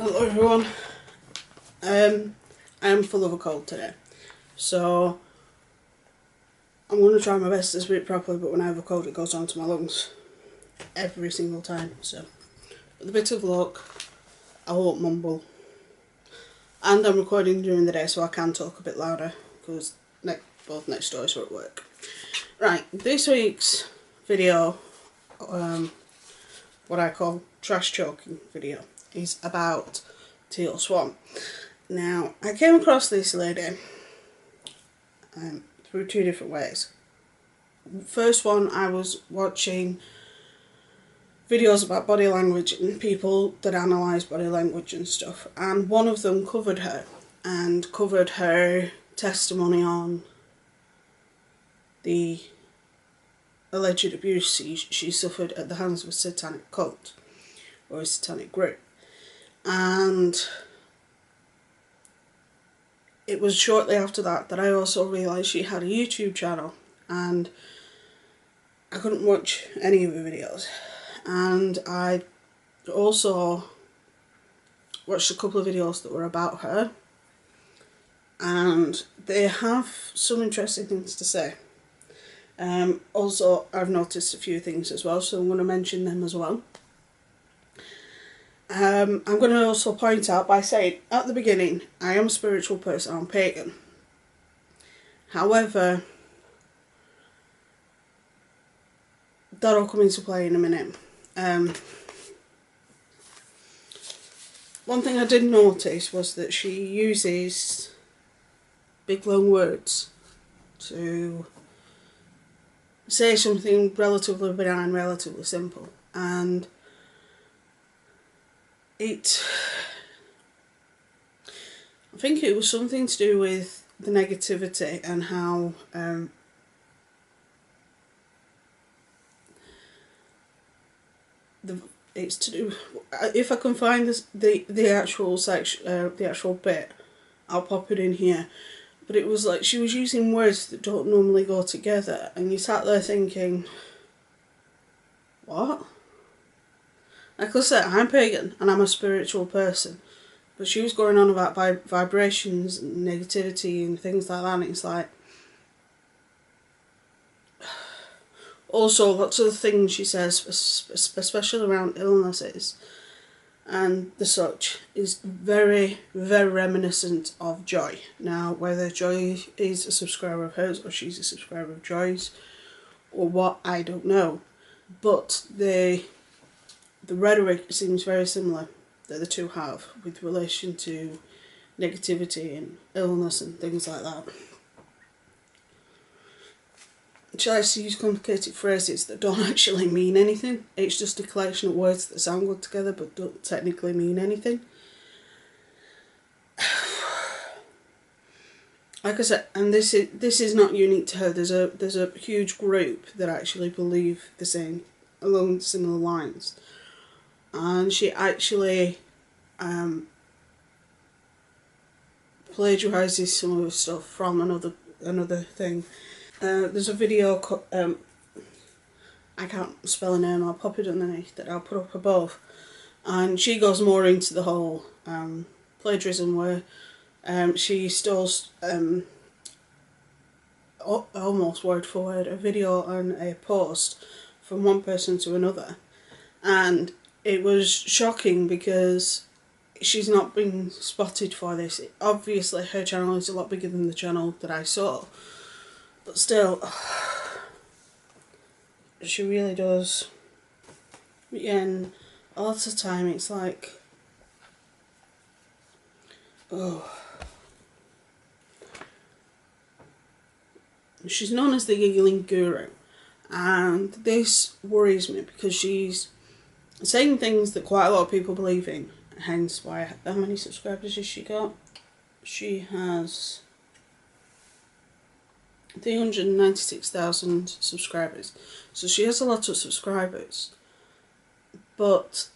Hello everyone. I am full of a cold today, so I'm going to try my best to speak properly, but when I have a cold it goes onto my lungs every single time, so with a bit of luck I won't mumble. And I'm recording during the day so I can talk a bit louder because both next doors are at work. Right, this week's video, what I call trash talking video, is about Teal Swan. Now, I came across this lady through two different ways. First one, I was watching videos about body language and people that analyse body language and stuff, and one of them covered her and covered her testimony on the alleged abuse she suffered at the hands of a satanic cult or a satanic group. And it was shortly after that that I also realised she had a YouTube channel, and I couldn't watch any of her videos. And I also watched a couple of videos that were about her, and they have some interesting things to say. Also, I've noticed a few things as well, so I'm going to mention them as well. I'm going to also point out by saying at the beginning, I am a spiritual person, I'm pagan. However, that'll come into play in a minute. One thing I did notice was that she uses big long words to say something relatively benign, relatively simple, and I think it was something to do with the negativity and how it's to do. If I can find the actual section, the actual bit, I'll pop it in here. But it was like she was using words that don't normally go together, and you sat there thinking, what? Like I said, I'm pagan and I'm a spiritual person, but she was going on about vibrations and negativity and things like that, and it's like, also lots of the things she says, especially around illnesses and the such, is very, very reminiscent of Joy. Now, whether Joy is a subscriber of hers or she's a subscriber of Joy's or what, I don't know, but the rhetoric seems very similar that the two have with relation to negativity and illness and things like that. She likes to use complicated phrases that don't actually mean anything. It's just a collection of words that sound good together but don't technically mean anything. Like I said, and this is not unique to her. There's a huge group that actually believe the same, along similar lines. And she actually plagiarises some of the stuff from another thing. There's a video, I can't spell her name, I'll pop it underneath that I'll put up above, and she goes more into the whole plagiarism where she stole almost word for word a video and a post from one person to another, and it was shocking because she's not been spotted for this. Obviously her channel is a lot bigger than the channel that I saw, but still, she really does. And a lot of the time it's like, oh. She's known as the giggling guru, and this worries me because she's saying things that quite a lot of people believe in, hence why, how many subscribers has she got? She has 396,000 subscribers, so she has a lot of subscribers, but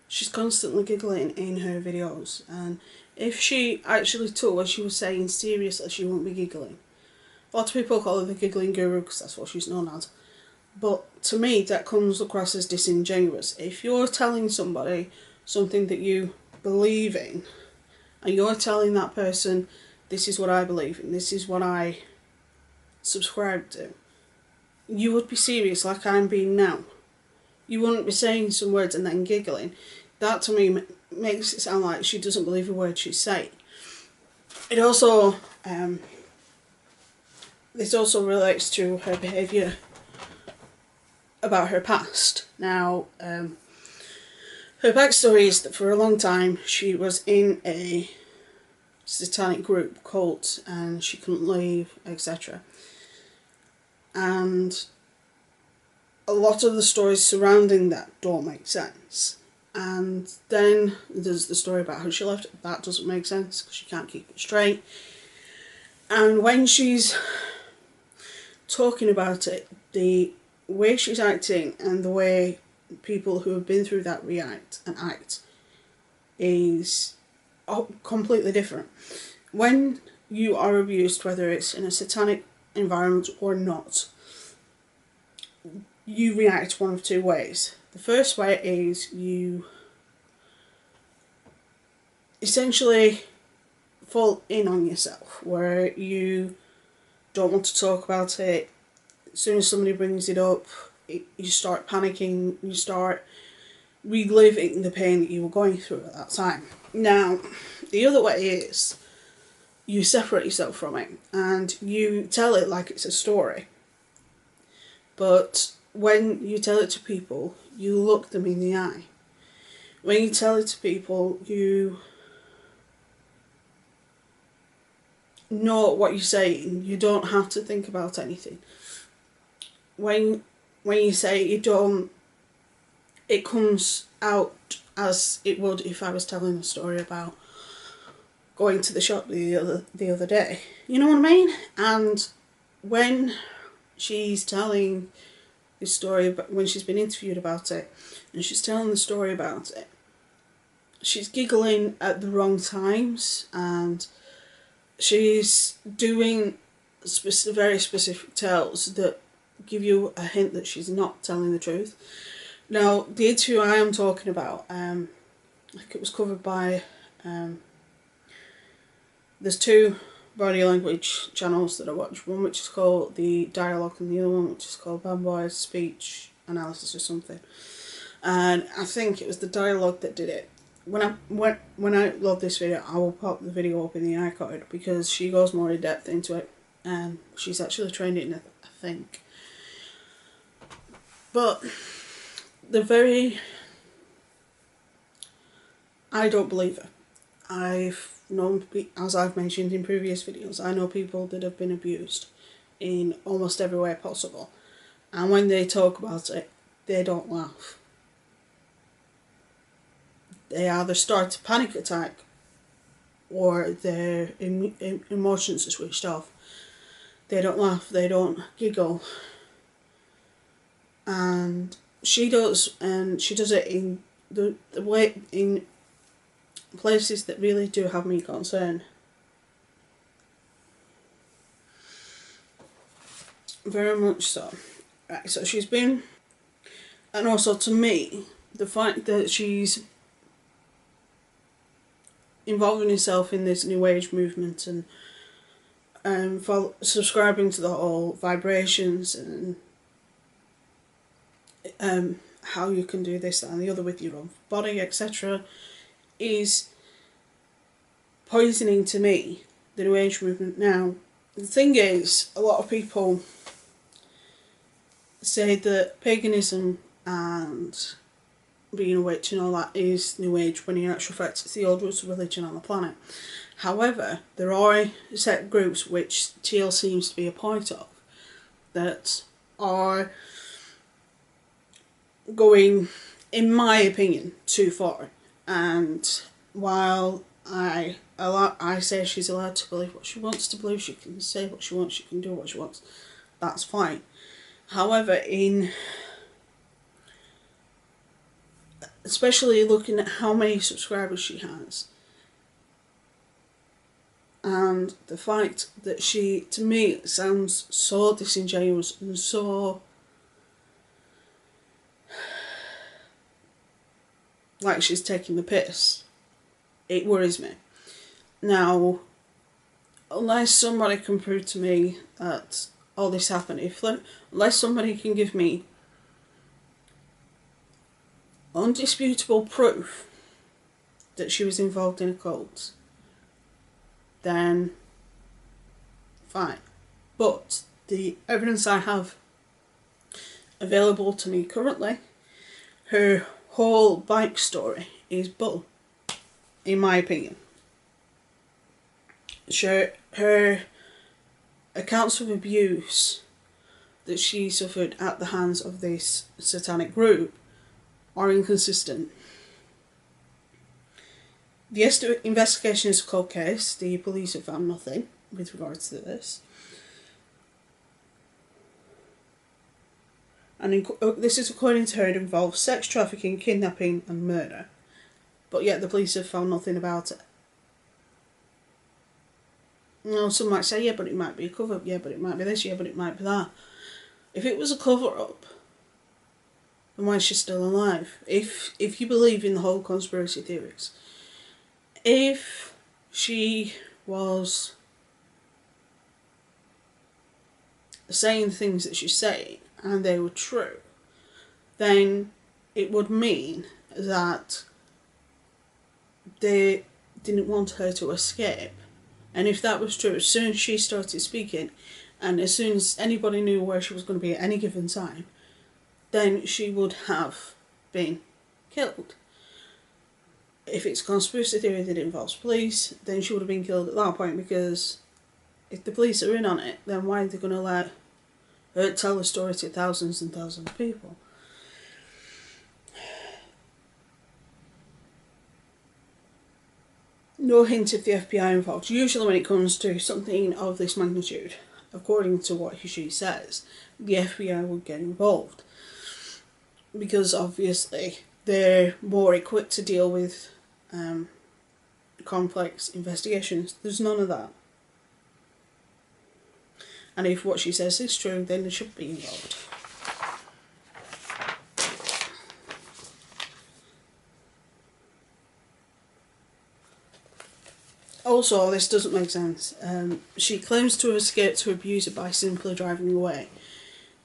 she's constantly giggling in her videos, and if she actually took what she was saying seriously, she won't be giggling. A lot of people call her the giggling guru because that's what she's known as, But to me, that comes across as disingenuous. If you're telling somebody something that you believe in, and you're telling that person, this is what I believe in, this is what I subscribe to, you would be serious like I'm being now. You wouldn't be saying some words and then giggling. That to me makes it sound like she doesn't believe a word she's saying. It also, this also relates to her behaviour about her past. Now, her backstory is that for a long time she was in a satanic group, cult, and she couldn't leave, etc. And a lot of the stories surrounding that don't make sense. And then there's the story about how she left. That doesn't make sense because she can't keep it straight. And when she's talking about it, the way she's acting and the way people who have been through that react and act is completely different. When you are abused, whether it's in a satanic environment or not, you react one of two ways. The first way is you essentially fall in on yourself, where you don't want to talk about it. As soon as somebody brings it up, you start panicking, you start reliving the pain that you were going through at that time. Now, the other way is you separate yourself from it and you tell it like it's a story. But when you tell it to people, you look them in the eye. When you tell it to people, you know what you're saying. You don't have to think about anything. When you say it, you don't, it comes out as it would if I was telling a story about going to the shop the other day. You know what I mean? And when she's telling this story, when she's been interviewed about it, and she's telling the story about it, she's giggling at the wrong times, and she's doing very specific tells that give you a hint that she's not telling the truth. Now, the interview I am talking about, like it was covered by, there's two body language channels that I watch. One which is called The Dialogue, and the other one which is called Bamboy's Speech Analysis or something. And I think it was The Dialogue that did it. When I upload this video, I will pop the video up in the iCard because she goes more in depth into it, and she's actually trained in it, I think. But I don't believe her. I've known, as I've mentioned in previous videos, I know people that have been abused in almost every way possible, and when they talk about it, they don't laugh. They either start a panic attack or their emotions are switched off. They don't laugh, they don't giggle. And she does, and she does it in the way, in places that really do have me concerned. Very much so. Right, so she's been, and also to me, the fact that she's involving herself in this new age movement and subscribing to the whole vibrations and how you can do this, that and the other with your own body, etc., is poisoning to me the new age movement. Now, the thing is, a lot of people say that paganism and being a witch and all that is new age, when in actual fact it's the oldest religion on the planet. However, there are set groups which Teal seems to be a part of that are going, in my opinion, too far. And while I say she's allowed to believe what she wants to believe, she can say what she wants, she can do what she wants, that's fine. However, especially looking at how many subscribers she has, and the fact that she, to me, sounds so disingenuous and so like she's taking the piss, it worries me. Now, unless somebody can prove to me that all this happened, unless somebody can give me undisputable proof that she was involved in a cult, then fine. But the evidence I have available to me currently, her whole bike story is bull, in my opinion. Her accounts of abuse that she suffered at the hands of this satanic group are inconsistent. The investigation is a cold case. The police have found nothing with regards to this. And this is according to her, it involves sex trafficking, kidnapping and murder. But yet the police have found nothing about it. Now, some might say, yeah, but it might be a cover-up, yeah, but it might be this, yeah, but it might be that. If it was a cover-up, then why is she still alive? If you believe in the whole conspiracy theories, if she was saying things that she's saying and they were true, then it would mean that they didn't want her to escape. And if that was true, as soon as she started speaking and as soon as anybody knew where she was going to be at any given time, then she would have been killed. If it's a conspiracy theory that involves police, then she would have been killed at that point, because if the police are in on it, then why are they going to let her tell the story to thousands and thousands of people? No hint of the FBI involved. Usually when it comes to something of this magnitude, according to what she says, the FBI would get involved. Because obviously they're more equipped to deal with complex investigations. There's none of that. And if what she says is true, then they should be involved. Also, this doesn't make sense. She claims to have escaped her abuser by simply driving away.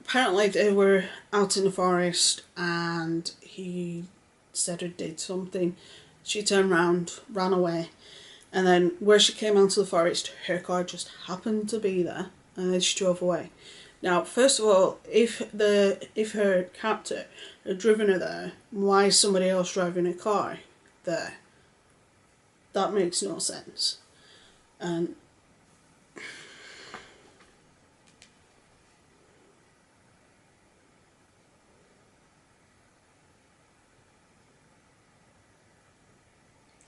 Apparently they were out in the forest and he said or did something. She turned around, ran away, and then where she came out of the forest, her car just happened to be there, and then she drove away. Now, first of all, if her captor had driven her there, why is somebody else driving a car there? That makes no sense. And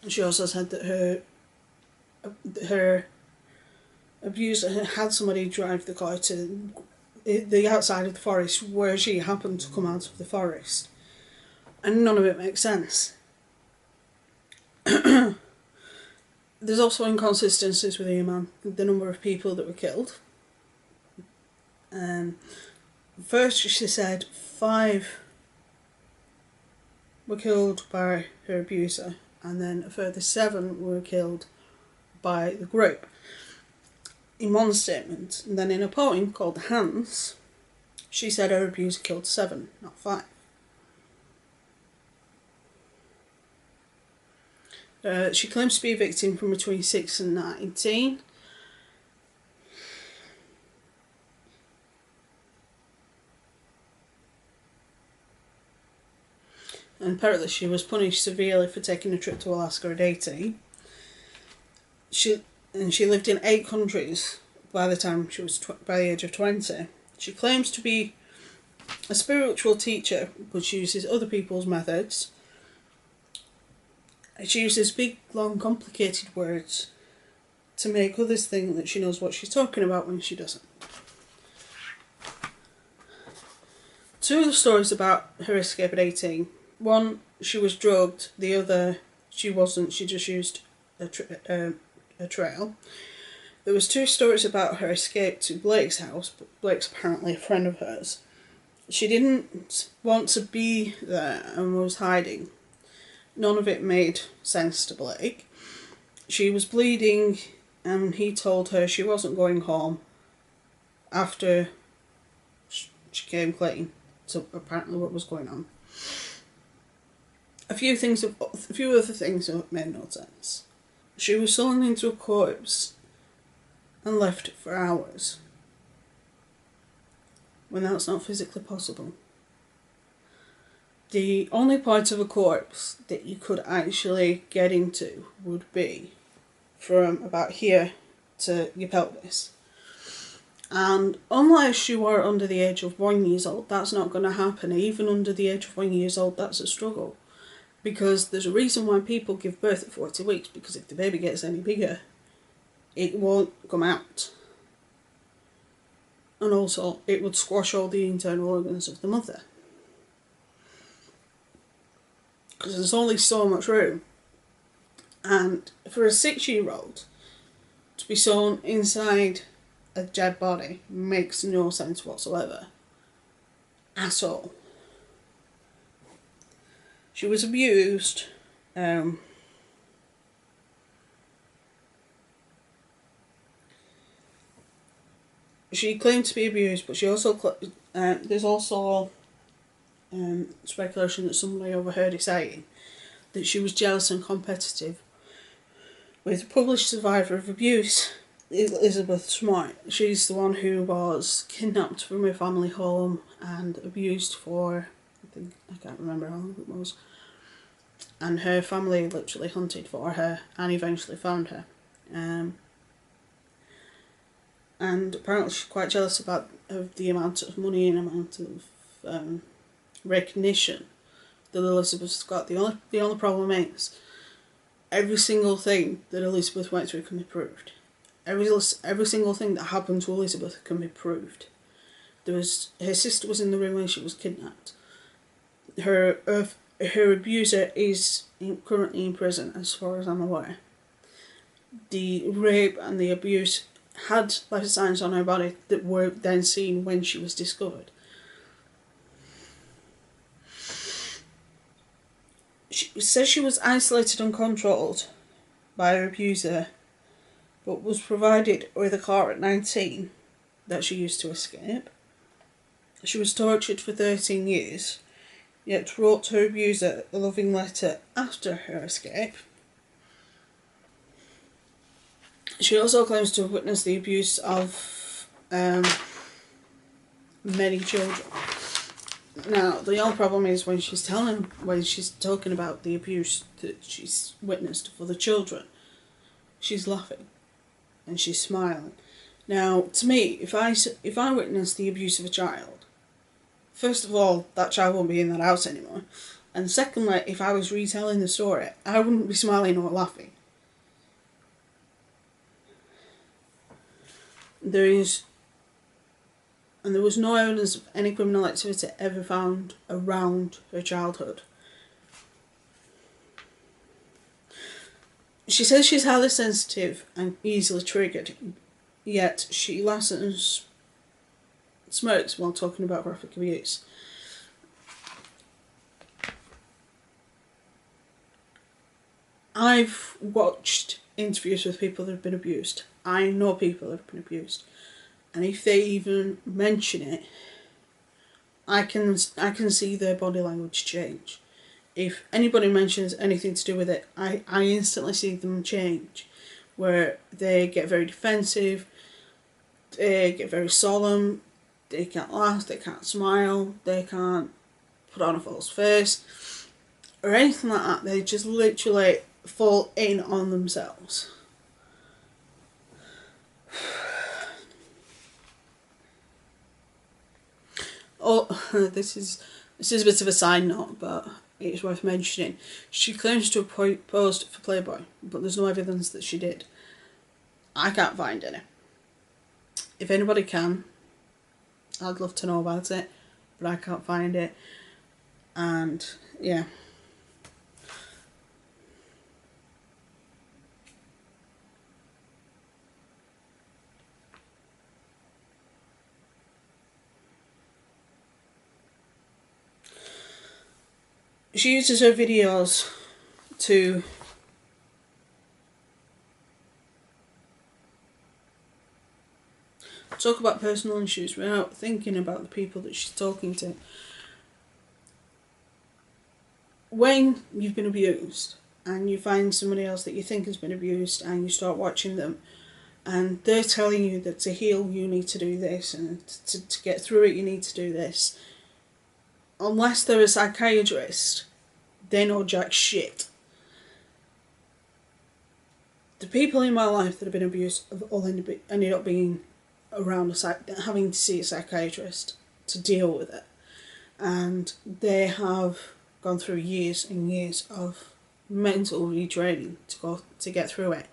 she also said that her abuser had somebody drive the car to the outside of the forest where she happened to come out of the forest. And none of it makes sense. There's also inconsistencies with the number of people that were killed. First she said 5 were killed by her abuser, and then a further 7 were killed by the group in one statement. And then in a poem called Hands, she said her abuser killed 7, not 5. She claims to be a victim from between 6 and 19. And apparently she was punished severely for taking a trip to Alaska at 18. She lived in 8 countries by the time she was by the age of 20. She claims to be a spiritual teacher, which uses other people's methods. She uses big, long, complicated words to make others think that she knows what she's talking about when she doesn't. 2 of the stories about her escape at 18. One, she was drugged. The other, she wasn't. She just used a trail. There was 2 stories about her escape to Blake's house, but Blake's apparently a friend of hers. She didn't want to be there and was hiding. none of it made sense to Blake. She was bleeding, and he told her she wasn't going home after she came clean to apparently what was going on. A few other things made no sense. She was sewn into a corpse and left it for hours, when that's not physically possible. The only part of a corpse that you could actually get into would be from about here to your pelvis. And unless you are under the age of 1 year old, that's not going to happen. Even under the age of 1 year old, that's a struggle. Because there's a reason why people give birth at 40 weeks, because if the baby gets any bigger, it won't come out. And also, it would squash all the internal organs of the mother. Because there's only so much room. And for a 6-year-old to be sewn inside a dead body makes no sense whatsoever. At all. She was abused. She claimed to be abused, but she also there's also speculation that somebody overheard her saying that she was jealous and competitive with a published survivor of abuse, Elizabeth Smart. She's the one who was kidnapped from her family home and abused for, I can't remember how long it was. And her family literally hunted for her and eventually found her. And apparently she's quite jealous of the amount of money and amount of recognition that Elizabeth's got. The only problem is, every single thing that Elizabeth went through can be proved. Every single thing that happened to Elizabeth can be proved. Her sister was in the room when she was kidnapped. Her abuser is currently in prison, as far as I'm aware. The rape and the abuse had life signs on her body that were then seen when she was discovered. She says she was isolated and controlled by her abuser, but was provided with a car at 19 that she used to escape. She was tortured for 13 years, yet wrote her abuser a loving letter after her escape. She also claims to have witnessed the abuse of many children. Now, the only problem is when she's talking about the abuse that she's witnessed for the children, she's laughing and she's smiling. Now, to me, if I witness the abuse of a child, first of all, that child won't be in that house anymore. And secondly, if I was retelling the story, I wouldn't be smiling or laughing. There was no evidence of any criminal activity ever found around her childhood. She says she's highly sensitive and easily triggered, yet she laughs and smirks while talking about graphic abuse. I've watched interviews with people that have been abused. I know people that have been abused. And if they even mention it, I can see their body language change. If anybody mentions anything to do with it, I instantly see them change. Where they get very defensive, they get very solemn, they can't laugh, they can't smile, they can't put on a false face, or anything like that. They just literally fall in on themselves. Oh, this is a bit of a side note, but it's worth mentioning. She claims to have posed for Playboy, but there's no evidence that she did. I can't find any. If anybody can, I'd love to know about it, but I can't find it. And yeah. She uses her videos to talk about personal issues without thinking about the people that she's talking to. When you've been abused and you find somebody else that you think has been abused and you start watching them and they're telling you that to heal you need to do this and to get through it you need to do this, unless they're a psychiatrist, they know jack shit. The people in my life that have been abused have all ended up being around having to see a psychiatrist to deal with it, and they have gone through years and years of mental retraining to get through it.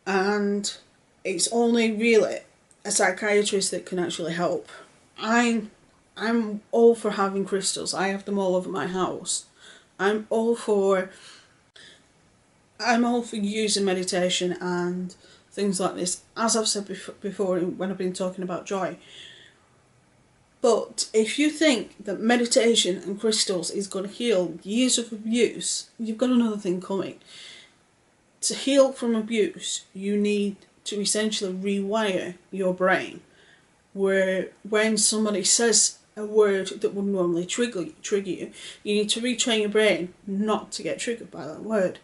And it's only really a psychiatrist that can actually help. I'm all for having crystals. I have them all over my house. I'm all for using meditation and things like this, as I've said before when I've been talking about joy. But if you think that meditation and crystals is going to heal years of abuse, you've got another thing coming. To heal from abuse, you need to essentially rewire your brain, where when somebody says a word that would normally trigger you, you need to retrain your brain not to get triggered by that word.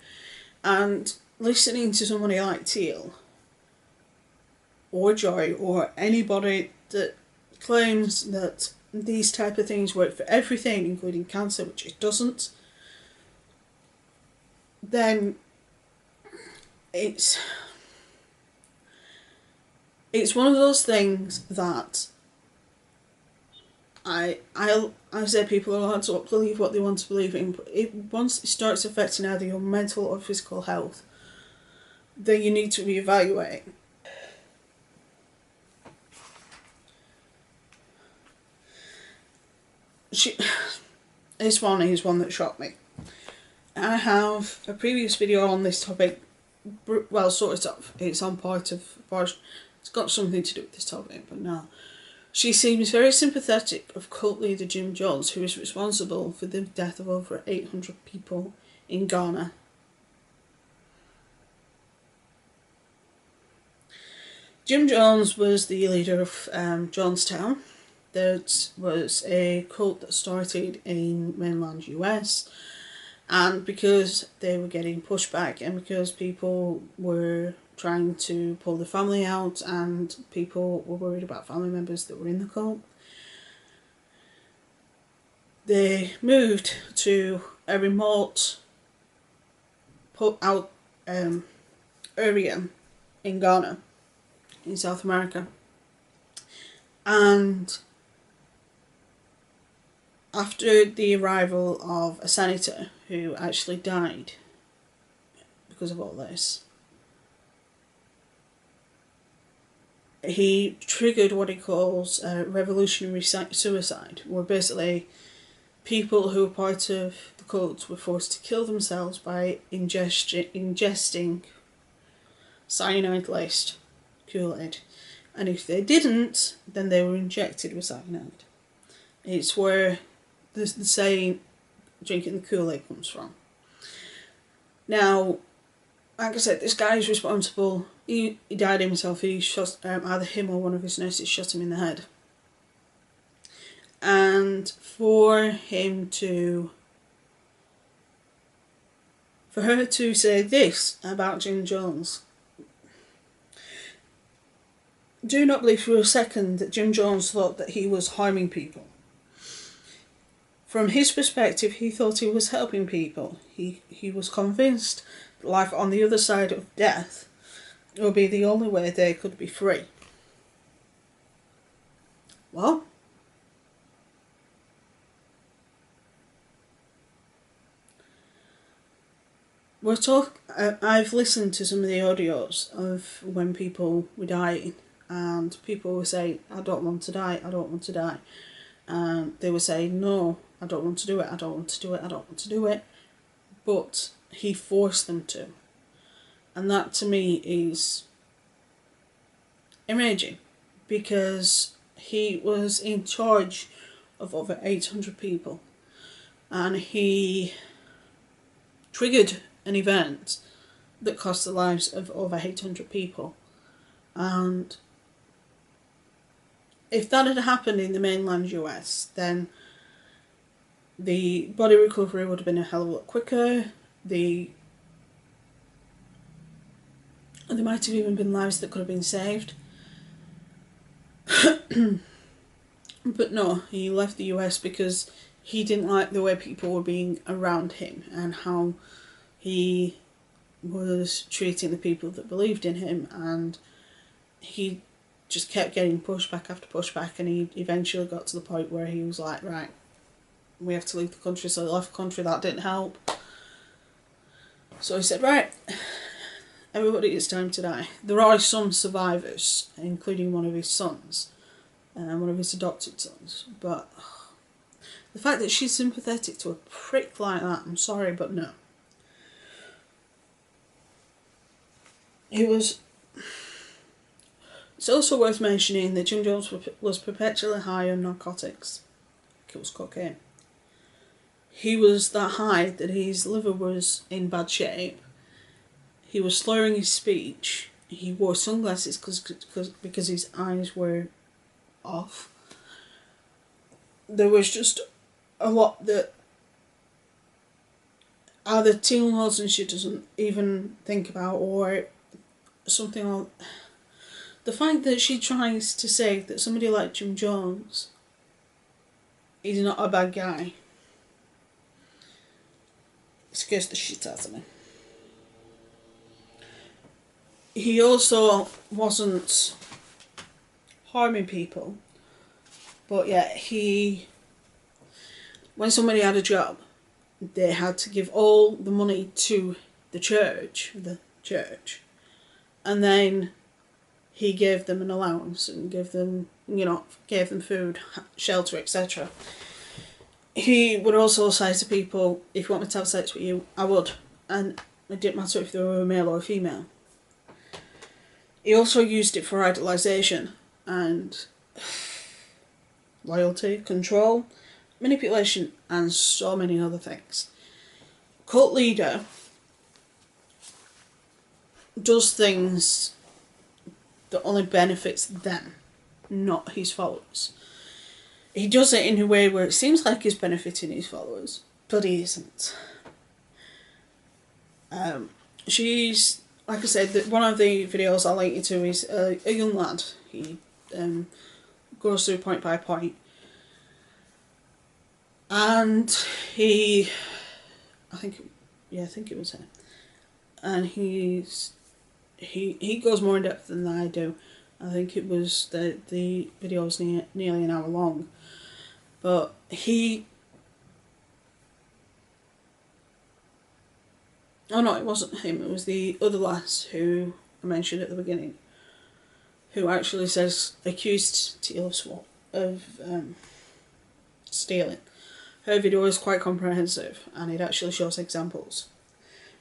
And listening to somebody like Teal or Joy or anybody that claims that these type of things work for everything, including cancer, which it doesn't, then it's one of those things that I say people are allowed to believe what they want to believe in, but once it starts affecting either your mental or physical health, then you need to reevaluate. This one is one that shocked me. I have a previous video on this topic, well, sort of. It's on part. It's got something to do with this topic, but no. She seems very sympathetic of cult leader Jim Jones, who is responsible for the death of over 800 people in Ghana. Jim Jones was the leader of Jonestown. That was a cult that started in mainland US, and because they were getting pushback and because people were trying to pull the family out and people were worried about family members that were in the cult, they moved to a remote area in Ghana, in South America. And after the arrival of a senator who actually died because of all this, he triggered what he calls revolutionary suicide, where basically people who were part of the cult were forced to kill themselves by ingesting cyanide-laced Kool-Aid. And if they didn't, then they were injected with cyanide. It's where the saying, drinking the Kool-Aid, comes from. Now, like I said, this guy is responsible. He died himself. He shot, either him or one of his nurses shot him in the head. And for her to say this about Jim Jones, do not believe for a second that Jim Jones thought that he was harming people. From his perspective, he thought he was helping people. He was convinced that life on the other side of death would be the only way they could be free. Well, I've listened to some of the audios of when people were dying, and people were saying, I don't want to die, I don't want to die. And they were saying, no, I don't want to do it, I don't want to do it, I don't want to do it. But he forced them to. And that to me is enraging, because he was in charge of over 800 people. And he triggered an event that cost the lives of over 800 people. And if that had happened in the mainland US, then the body recovery would have been a hell of a lot quicker. There might have even been lives that could have been saved. But no, he left the US because he didn't like the way people were being around him and how he was treating the people that believed in him, and he just kept getting pushback after pushback, and he eventually got to the point where he was like, right, we have to leave the country. So he left the country. That didn't help. So he said, right, everybody, it's time to die. There are some survivors, including one of his sons, and one of his adopted sons, but the fact that she's sympathetic to a prick like that, I'm sorry, but no. It's also worth mentioning that Jim Jones was perpetually high on narcotics. It was cocaine. He was that high that his liver was in bad shape. He was slurring his speech. He wore sunglasses because his eyes were off. There was just a lot that either Teal knows and she doesn't even think about, or something like the fact that she tries to say that somebody like Jim Jones is not a bad guy. It scares the shit out of me. He also wasn't harming people, but yet when somebody had a job, they had to give all the money to the church, and then he gave them an allowance and gave them food, shelter, etc. He would also say to people, if you want me to have sex with you, I would, and it didn't matter if they were a male or a female. He also used it for idolization and loyalty, control, manipulation, and so many other things. Cult leader does things that only benefits them, not his followers. He does it in a way where it seems like he's benefiting his followers, but he isn't. She's, like I said, one of the videos I'll link you to is a young lad. He goes through point by point. And I think it was him. And he goes more in depth than I do. I think it was the video was nearly an hour long. But oh no, it wasn't him, it was the other lass who I mentioned at the beginning, who actually accused Teal Swan of stealing. Her video is quite comprehensive and it actually shows examples.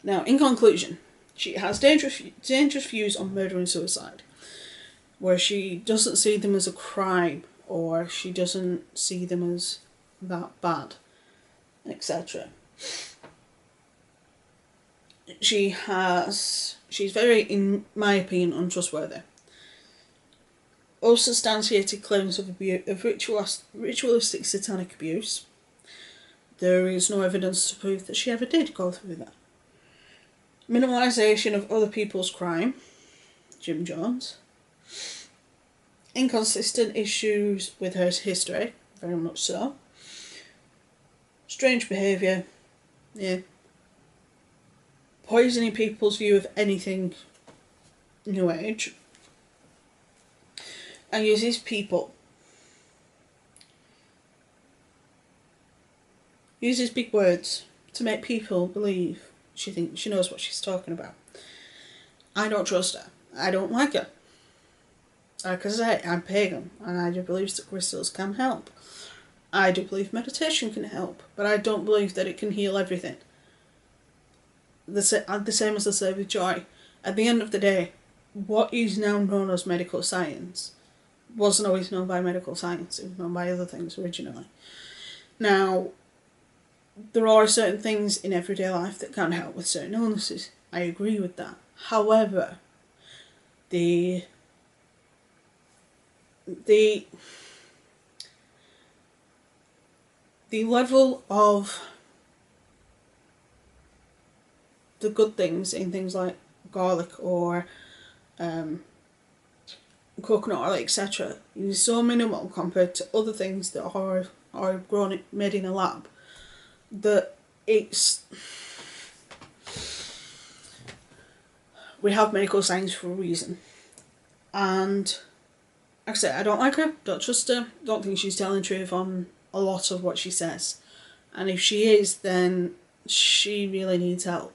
Now, in conclusion, she has dangerous views on murder and suicide, where she doesn't see them as a crime, or she doesn't see them as that bad, etc. She's very, in my opinion, untrustworthy. Unsubstantiated claims of ritualistic satanic abuse. There is no evidence to prove that she ever did go through that. Minimalisation of other people's crime, Jim Jones. Inconsistent issues with her history, very much so. Strange behaviour, yeah. Poisoning people's view of anything New Age. And uses people. Uses big words to make people believe she thinks she knows what she's talking about. I don't trust her. I don't like her. Like I say, I'm pagan, and I do believe that crystals can help. I do believe meditation can help, but I don't believe that it can heal everything. The same as I say with joy. At the end of the day, what is now known as medical science wasn't always known by medical science. It was known by other things originally. Now, there are certain things in everyday life that can help with certain illnesses. I agree with that. However, the level of the good things in things like garlic or coconut oil, etc., is so minimal compared to other things that are grown, made in a lab, that we have medical science for a reason. And like I said, I don't like her, don't trust her, don't think she's telling the truth on a lot of what she says. And if she is, then she really needs help.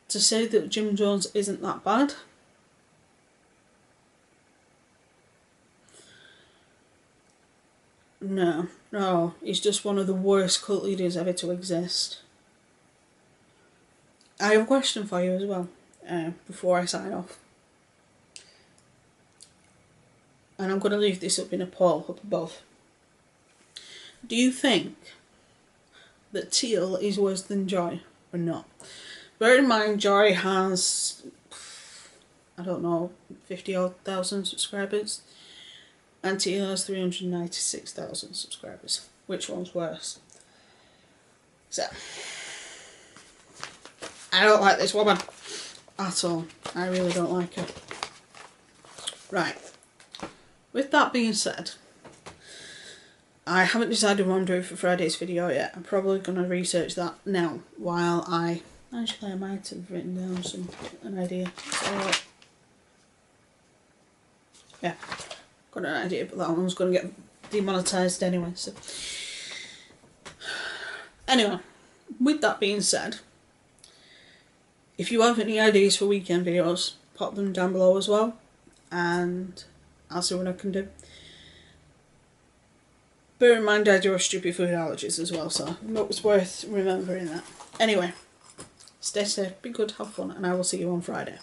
To say that Jim Jones isn't that bad, no, he's just one of the worst cult leaders ever to exist. I have a question for you as well, before I sign off. And I'm going to leave this up in a poll up above. Do you think that Teal is worse than Joy or not? Bear in mind, Joy has, I don't know, 50,000 subscribers, and Teal has 396,000 subscribers. Which one's worse? So, I don't like this woman at all. I really don't like her. Right. With that being said, I haven't decided what I'm doing for Friday's video yet. I'm probably going to research that now while I might have written down an idea. So, yeah, got an idea, but that one's going to get demonetised anyway. So, anyway, with that being said, if you have any ideas for weekend videos, pop them down below as well, and I'll see what I can do. Bear in mind I do have stupid food allergies as well, so it's worth remembering that. Anyway, stay safe, be good, have fun, and I will see you on Friday.